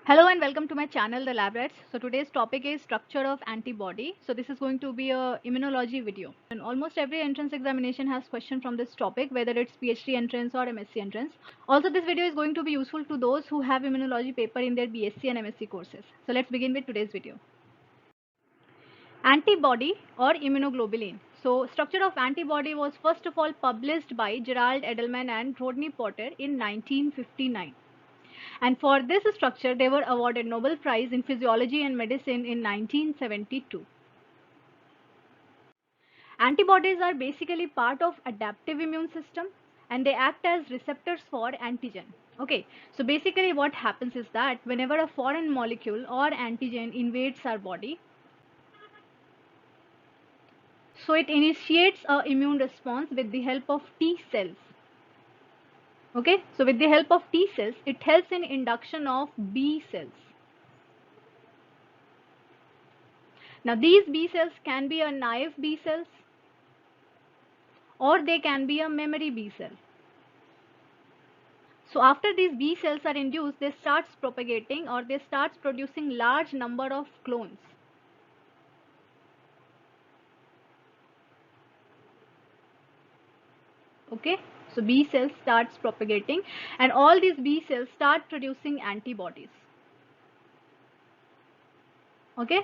Hello and welcome to my channel, The Lab Rats. So today's topic is structure of antibody. So this is going to be a immunology video. And almost every entrance examination has question from this topic, whether it's PhD entrance or MSc entrance. Also, this video is going to be useful to those who have immunology paper in their BSc and MSc courses. So let's begin with today's video. Antibody or immunoglobulin. So structure of antibody was first of all published by Gerald Edelman and Rodney Potter in 1959. And for this structure, they were awarded Nobel Prize in Physiology and Medicine in 1972. Antibodies are basically part of adaptive immune system and they act as receptors for antigen. Okay, so basically what happens is that whenever a foreign molecule or antigen invades our body, so it initiates an immune response with the help of T cells. Okay, so with the help of T cells, it helps in induction of B cells. Now these B cells can be a naive B cells or they can be a memory B cell. So after these B cells are induced, they starts propagating or they starts producing large number of clones. Okay, so B cells starts propagating and all these B cells start producing antibodies. Okay,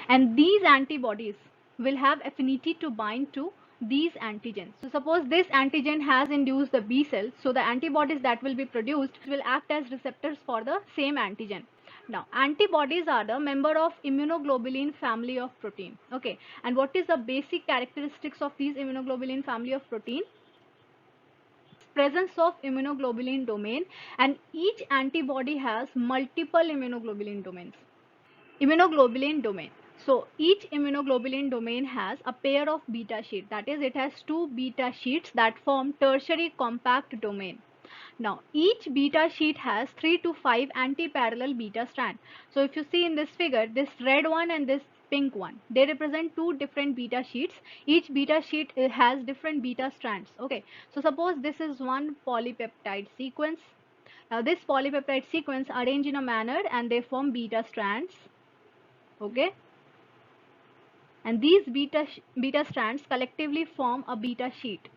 and these antibodies will have affinity to bind to these antigens. So suppose this antigen has induced the B cell, so the antibodies that will be produced will act as receptors for the same antigen. Now antibodies are the member of immunoglobulin family of protein. Okay, and what is the basic characteristics of these immunoglobulin family of protein? Presence of immunoglobulin domain, and each antibody has multiple immunoglobulin domains. Immunoglobulin domain. So each immunoglobulin domain has a pair of beta sheet, that is it has two beta sheets that form tertiary compact domain. Now each beta sheet has 3 to 5 anti-parallel beta strand. So if you see in this figure, this red one and this pink one, they represent two different beta sheets. Each beta sheet has different beta strands. Okay, so suppose this is one polypeptide sequence. Now this polypeptide sequence arranged in a manner and they form beta strands. Okay, and these beta strands collectively form a beta sheet.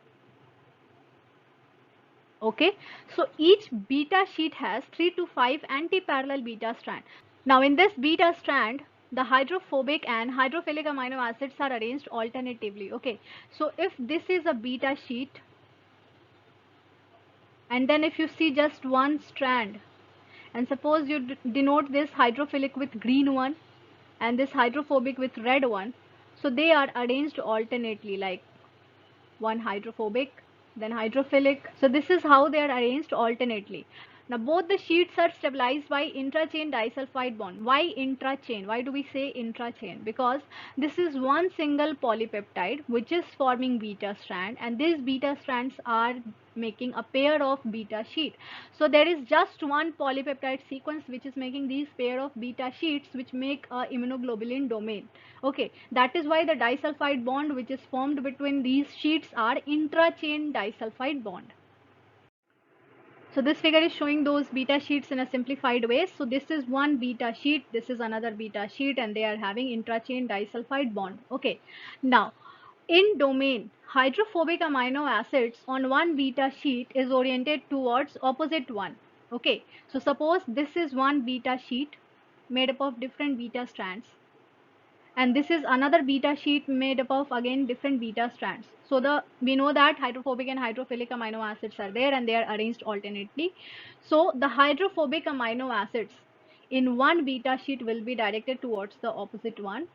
Okay, so each beta sheet has 3 to 5 anti-parallel beta strand. Now in this beta strand, the hydrophobic and hydrophilic amino acids are arranged alternatively. Okay, so if this is a beta sheet, and then if you see just one strand, and suppose you denote this hydrophilic with green one and this hydrophobic with red one, so they are arranged alternately, like one hydrophobic, then hydrophilic. So this is how they are arranged alternately. Now both the sheets are stabilized by intrachain disulfide bond. Why intrachain? Why do we say intrachain? Because this is one single polypeptide which is forming beta strand, and these beta strands are making a pair of beta sheet. So there is just one polypeptide sequence which is making these pair of beta sheets which make a immunoglobulin domain. Okay, that is why the disulfide bond which is formed between these sheets are intrachain disulfide bond. So this figure is showing those beta sheets in a simplified way. So this is one beta sheet, this is another beta sheet, and they are having intrachain disulfide bond. Okay, now in domain, hydrophobic amino acids on one beta sheet is oriented towards opposite one. Okay, so suppose this is one beta sheet made up of different beta strands, and this is another beta sheet made up of again different beta strands. So we know that hydrophobic and hydrophilic amino acids are there and they are arranged alternately. So the hydrophobic amino acids in one beta sheet will be directed towards the opposite one.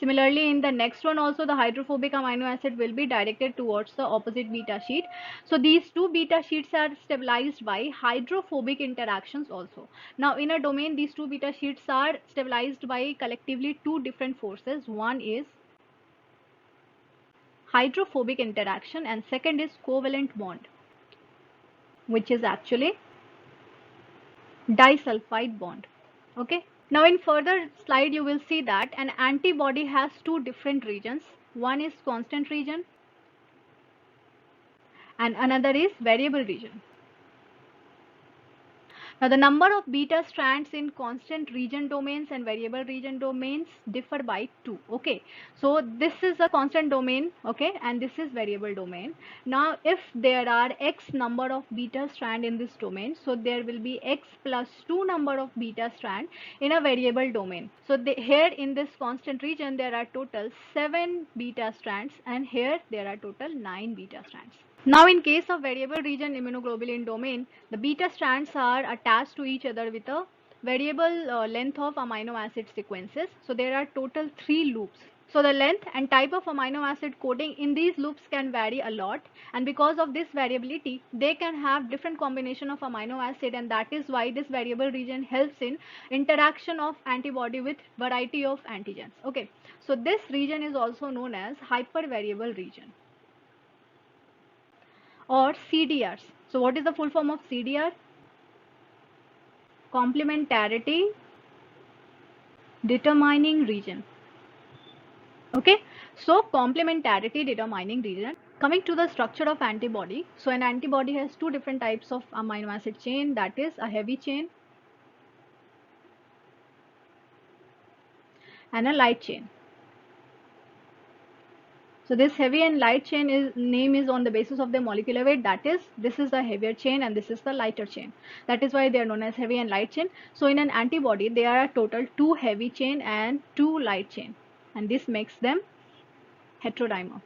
Similarly, in the next one also the hydrophobic amino acid will be directed towards the opposite beta sheet. So these two beta sheets are stabilized by hydrophobic interactions also. Now in a domain, these two beta sheets are stabilized by collectively two different forces. One is hydrophobic interaction and second is covalent bond, which is actually disulfide bond. Okay. Now in further slide you will see that an antibody has two different regions. One is constant region and another is variable region. Now, the number of beta strands in constant region domains and variable region domains differ by 2. Okay, so this is a constant domain, okay, and this is variable domain. Now, if there are x number of beta strand in this domain, so there will be x plus 2 number of beta strand in a variable domain. So here in this constant region, there are total 7 beta strands, and here there are total 9 beta strands. Now, in case of variable region immunoglobulin domain, the beta strands are attached to each other with a variable length of amino acid sequences. So there are total 3 loops. So the length and type of amino acid coding in these loops can vary a lot, and because of this variability, they can have different combination of amino acid, and that is why this variable region helps in interaction of antibody with variety of antigens. Okay, so this region is also known as hypervariable region or CDRs. So what is the full form of CDR? Complementarity determining region. Okay, so complementarity determining region. Coming to the structure of antibody. So an antibody has two different types of amino acid chain, that is a heavy chain and a light chain. So this heavy and light chain name is on the basis of the molecular weight, that is this is the heavier chain and this is the lighter chain. That is why they are known as heavy and light chain. So in an antibody there are total 2 heavy chain and 2 light chain, and this makes them heterodimer.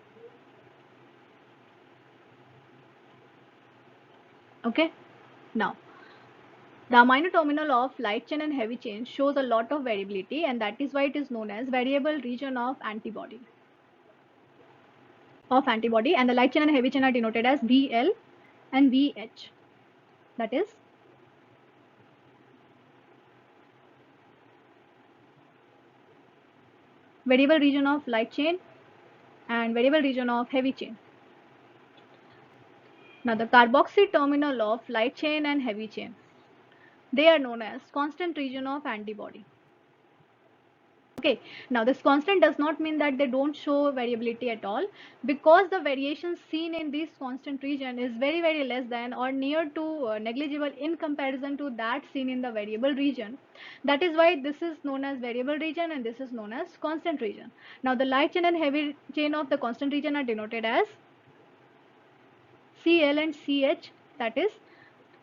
Okay, now the amino terminal of light chain and heavy chain shows a lot of variability, and that is why it is known as variable region of antibody. And the light chain and heavy chain are denoted as VL and VH. That is variable region of light chain and variable region of heavy chain. Now the carboxy terminal of light chain and heavy chain, they are known as constant region of antibody. Okay, now this constant does not mean that they don't show variability at all, because the variation seen in this constant region is very less than or near to negligible in comparison to that seen in the variable region. That is why this is known as variable region and this is known as constant region. Now the light chain and heavy chain of the constant region are denoted as Cl and Ch, that is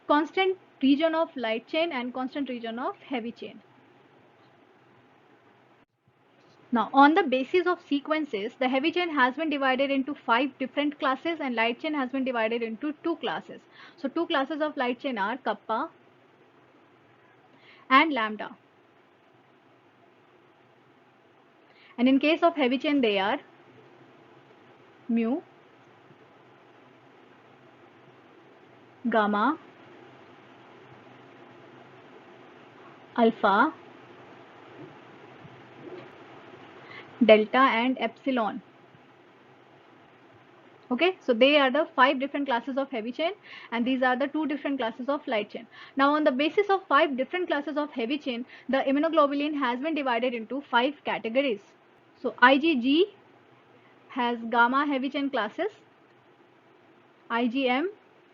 constant region of light chain and constant region of heavy chain. Now, on the basis of sequences, the heavy chain has been divided into 5 different classes and light chain has been divided into 2 classes. So, 2 classes of light chain are kappa and lambda. And in case of heavy chain, they are mu, gamma, alpha, delta and epsilon. Okay, so they are the 5 different classes of heavy chain and these are the 2 different classes of light chain. Now on the basis of 5 different classes of heavy chain, the immunoglobulin has been divided into 5 categories. So IgG has gamma heavy chain classes, IgM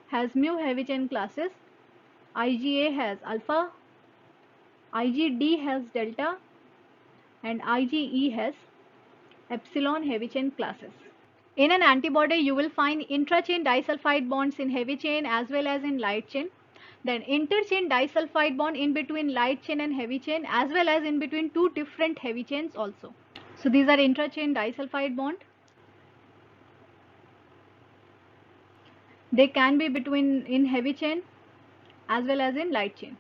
has mu heavy chain classes, IgA has alpha, IgD has delta and IgE has epsilon heavy chain classes. In an antibody, you will find intrachain disulfide bonds in heavy chain as well as in light chain. Then interchain disulfide bond in between light chain and heavy chain as well as in between 2 different heavy chains also. So these are intrachain disulfide bond. They can be between in heavy chain as well as in light chain.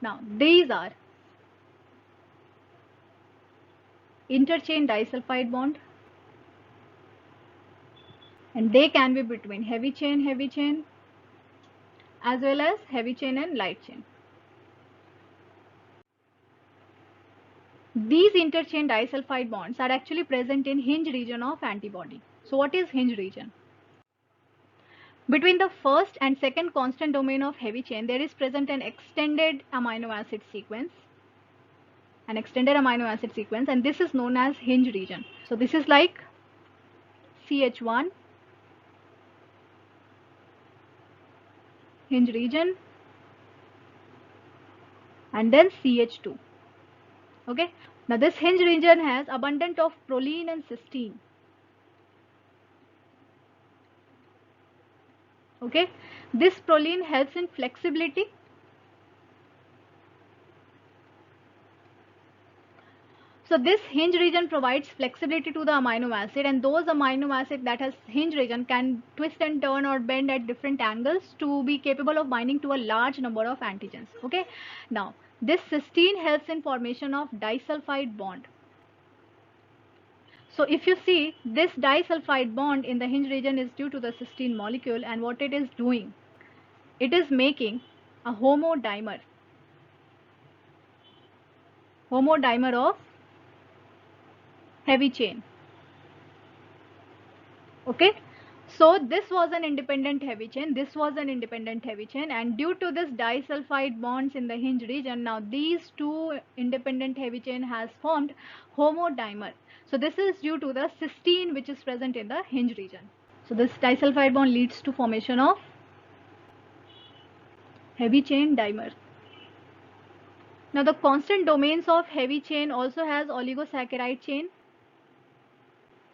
Now these are interchain disulfide bond, and they can be between heavy chain as well as heavy chain and light chain. These interchain disulfide bonds are actually present in hinge region of antibody. So what is hinge region? Between the first and second constant domain of heavy chain, there is present an extended amino acid sequence. And this is known as hinge region. So this is like CH1, hinge region, and then CH2. Okay, now this hinge region has abundant of proline and cysteine. Okay, this proline helps in flexibility. So this hinge region provides flexibility to the amino acid, and those amino acid that has hinge region can twist and turn or bend at different angles to be capable of binding to a large number of antigens. Okay, now this cysteine helps in formation of disulfide bond. So if you see, this disulfide bond in the hinge region is due to the cysteine molecule, and what it is doing, it is making a homodimer of heavy chain. Okay, so this was an independent heavy chain, this was an independent heavy chain, and due to this disulfide bonds in the hinge region, now these two independent heavy chain has formed homodimer. So this is due to the cysteine which is present in the hinge region. So this disulfide bond leads to formation of heavy chain dimer. Now the constant domains of heavy chain also has oligosaccharide chain.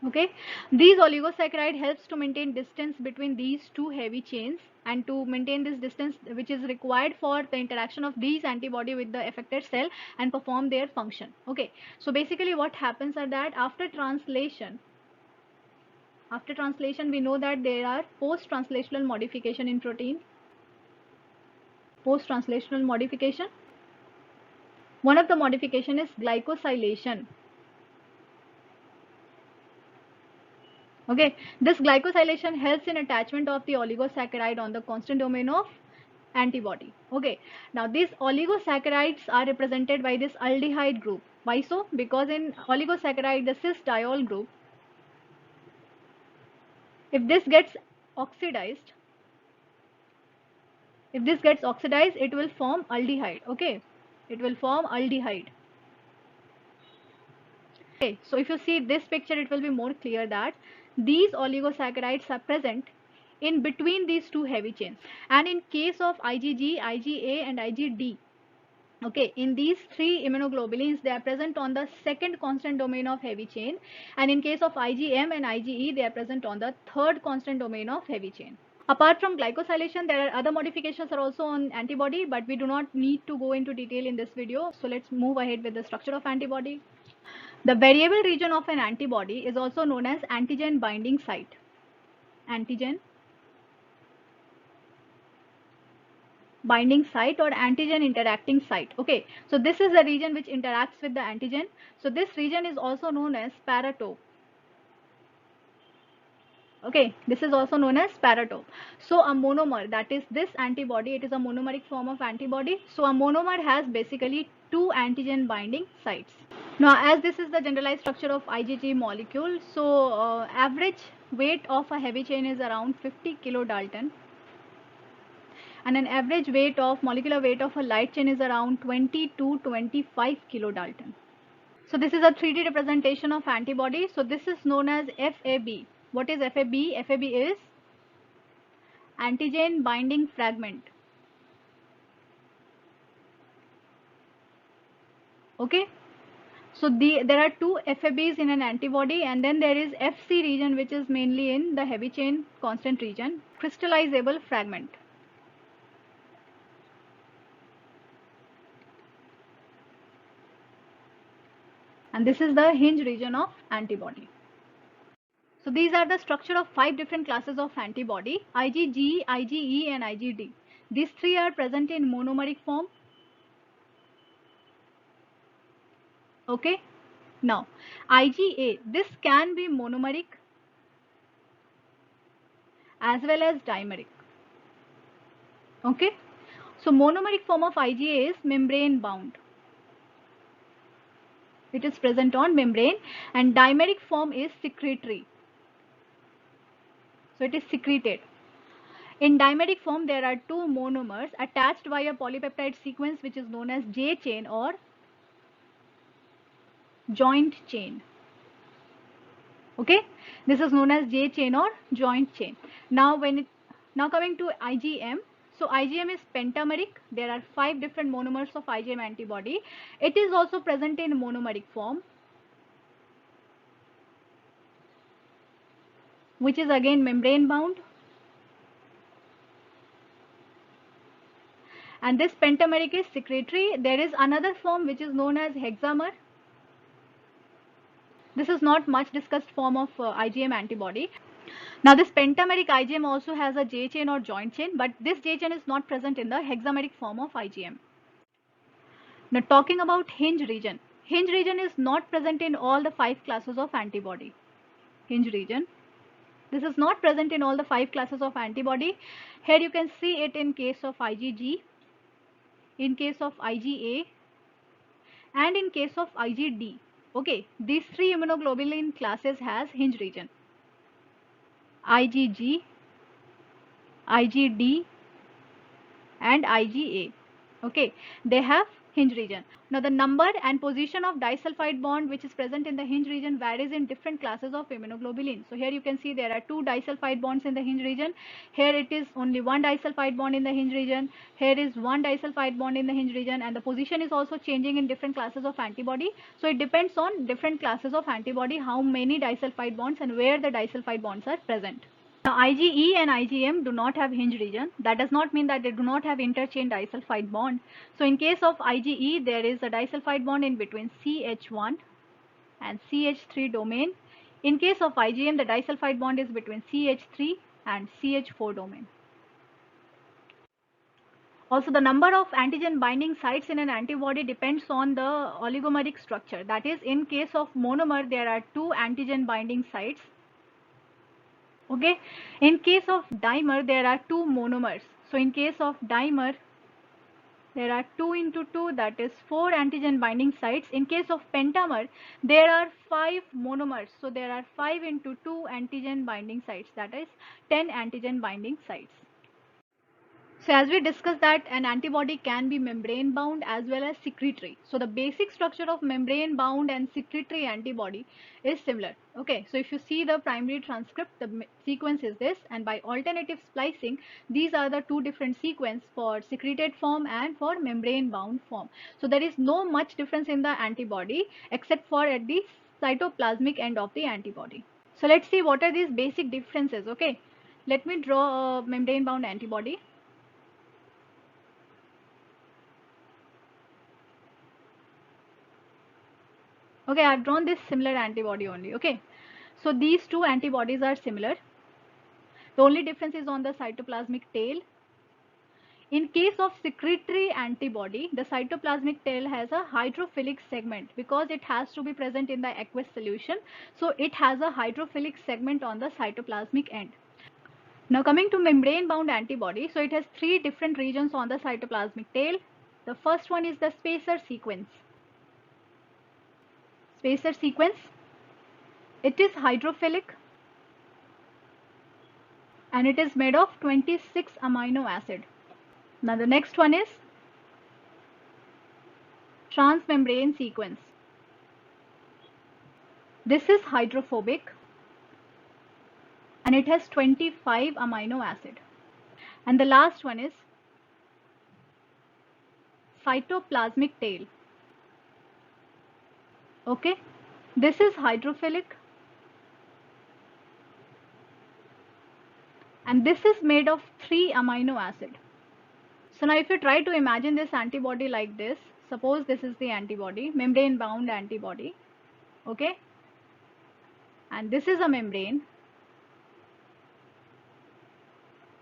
Okay, these oligosaccharide helps to maintain distance between these two heavy chains, and to maintain this distance which is required for the interaction of these antibody with the affected cell and perform their function. Okay, so basically what happens are that after translation we know that there are post-translational modification in protein. Post-translational modification, one of the modification is glycosylation. Okay, this glycosylation helps in attachment of the oligosaccharide on the constant domain of antibody. Okay, now these oligosaccharides are represented by this aldehyde group. Why so? Because in oligosaccharide, the cis diol group, if this gets oxidized, it will form aldehyde. Okay, it will form aldehyde. Okay, so if you see this picture, it will be more clear that these oligosaccharides are present in between these two heavy chains, and in case of IgG, IgA and IgD, okay, in these three immunoglobulins, they are present on the second constant domain of heavy chain, and in case of IgM and IgE, they are present on the third constant domain of heavy chain. Apart from glycosylation, there are other modifications are also on antibody, but we do not need to go into detail in this video. So let's move ahead with the structure of antibody. The variable region of an antibody is also known as antigen binding site. Antigen binding site or antigen interacting site. Okay, so this is the region which interacts with the antigen. So this region is also known as paratope. Okay, this is also known as paratope. So a monomer, that is this antibody, it is a monomeric form of antibody. So a monomer has basically two antigen binding sites. Now, as this is the generalized structure of IgG molecule, so average weight of a heavy chain is around 50 kilodalton, and an average weight of molecular weight of a light chain is around 20 to 25 kilodalton. So this is a 3D representation of antibody. So this is known as FAB. What is FAB? FAB is antigen binding fragment. Okay. So there are two FABs in an antibody, and then there is FC region, which is mainly in the heavy chain constant region, crystallizable fragment. And this is the hinge region of antibody. So these are the structure of 5 different classes of antibody: IgG, IgE and IgD. These three are present in monomeric form. Okay. Now, IgA, this can be monomeric as well as dimeric. Okay. So monomeric form of IgA is membrane bound. It is present on membrane, and dimeric form is secretory. So it is secreted. In dimeric form, there are two monomers attached by a polypeptide sequence which is known as J chain or joint chain. Okay, this is known as J chain or joint chain. Now coming to IgM, So IgM is pentameric. There are 5 different monomers of IgM antibody. It is also present in monomeric form, which is again membrane bound. And this pentameric is secretory. There is another form which is known as hexamer. This is not much discussed form of IgM antibody. Now this pentameric IgM also has a J chain or joint chain, but this J chain is not present in the hexameric form of IgM. Now talking about hinge region. Hinge region is not present in all the 5 classes of antibody. Hinge region. This is not present in all the 5 classes of antibody. Here you can see it in case of IgG, in case of IgA, and in case of IgD. Okay, these 3 immunoglobulin classes has hinge region. IgG, IgD, and IgA. Okay, they have hinge region. Now the number and position of disulfide bond which is present in the hinge region varies in different classes of immunoglobulin. So here you can see there are 2 disulfide bonds in the hinge region. Here it is only 1 disulfide bond in the hinge region. Here is 1 disulfide bond in the hinge region, and the position is also changing in different classes of antibody. So it depends on different classes of antibody how many disulfide bonds and where the disulfide bonds are present. Now IgE and IgM do not have hinge region. That does not mean that they do not have interchain disulfide bond. So in case of IgE, there is a disulfide bond in between CH1 and CH3 domain. In case of IgM, the disulfide bond is between CH3 and CH4 domain. Also, the number of antigen binding sites in an antibody depends on the oligomeric structure. That is, in case of monomer, there are 2 antigen binding sites. Okay, in case of dimer there are 2 monomers. So in case of dimer there are 2 into 2, that is 4 antigen binding sites. In case of pentamer there are 5 monomers, so there are 5 into 2 antigen binding sites, that is 10 antigen binding sites. So as we discussed that an antibody can be membrane bound as well as secretory. So the basic structure of membrane bound and secretory antibody is similar. Okay, so if you see the primary transcript, the sequence is this, and by alternative splicing, these are the 2 different sequence for secreted form and for membrane bound form. So there is no much difference in the antibody except for at the cytoplasmic end of the antibody. So let's see what are these basic differences. Okay, let me draw a membrane bound antibody. Okay, I've drawn this similar antibody only. Okay, so these 2 antibodies are similar. The only difference is on the cytoplasmic tail. In case of secretory antibody, the cytoplasmic tail has a hydrophilic segment because it has to be present in the aqueous solution. So it has a hydrophilic segment on the cytoplasmic end. Now coming to membrane bound antibody, so it has 3 different regions on the cytoplasmic tail. The first one is the spacer sequence. Spacer sequence, it is hydrophilic and it is made of 26 amino acid. Now the next one is transmembrane sequence. This is hydrophobic and it has 25 amino acid. And the last one is cytoplasmic tail. Okay, this is hydrophilic and this is made of 3 amino acid. So now if you try to imagine this antibody like this, suppose this is the antibody, membrane bound antibody, okay, and this is a membrane,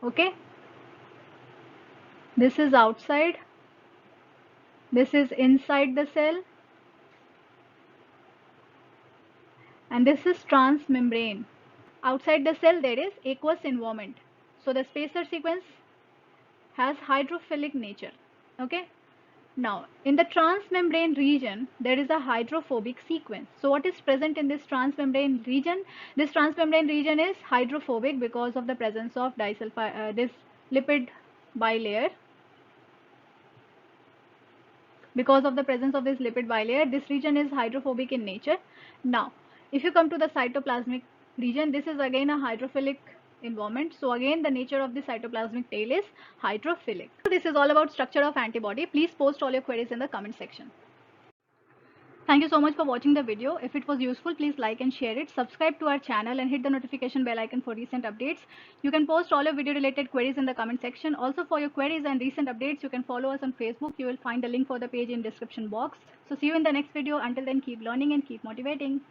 okay, this is outside, this is inside the cell, and this is transmembrane. Outside the cell there is aqueous environment. So the spacer sequence has hydrophilic nature. Okay, now in the transmembrane region there is a hydrophobic sequence. So what is present in this transmembrane region? This transmembrane region is hydrophobic because of the presence of this lipid bilayer. Because of the presence of this lipid bilayer, this region is hydrophobic in nature. Now if you come to the cytoplasmic region, this is again a hydrophilic environment. So again, the nature of this cytoplasmic tail is hydrophilic. So this is all about structure of antibody. Please post all your queries in the comment section. Thank you so much for watching the video. If it was useful, please like and share it. Subscribe to our channel and hit the notification bell icon for recent updates. You can post all your video related queries in the comment section. Also, for your queries and recent updates, you can follow us on Facebook. You will find the link for the page in description box. So see you in the next video. Until then, keep learning and keep motivating.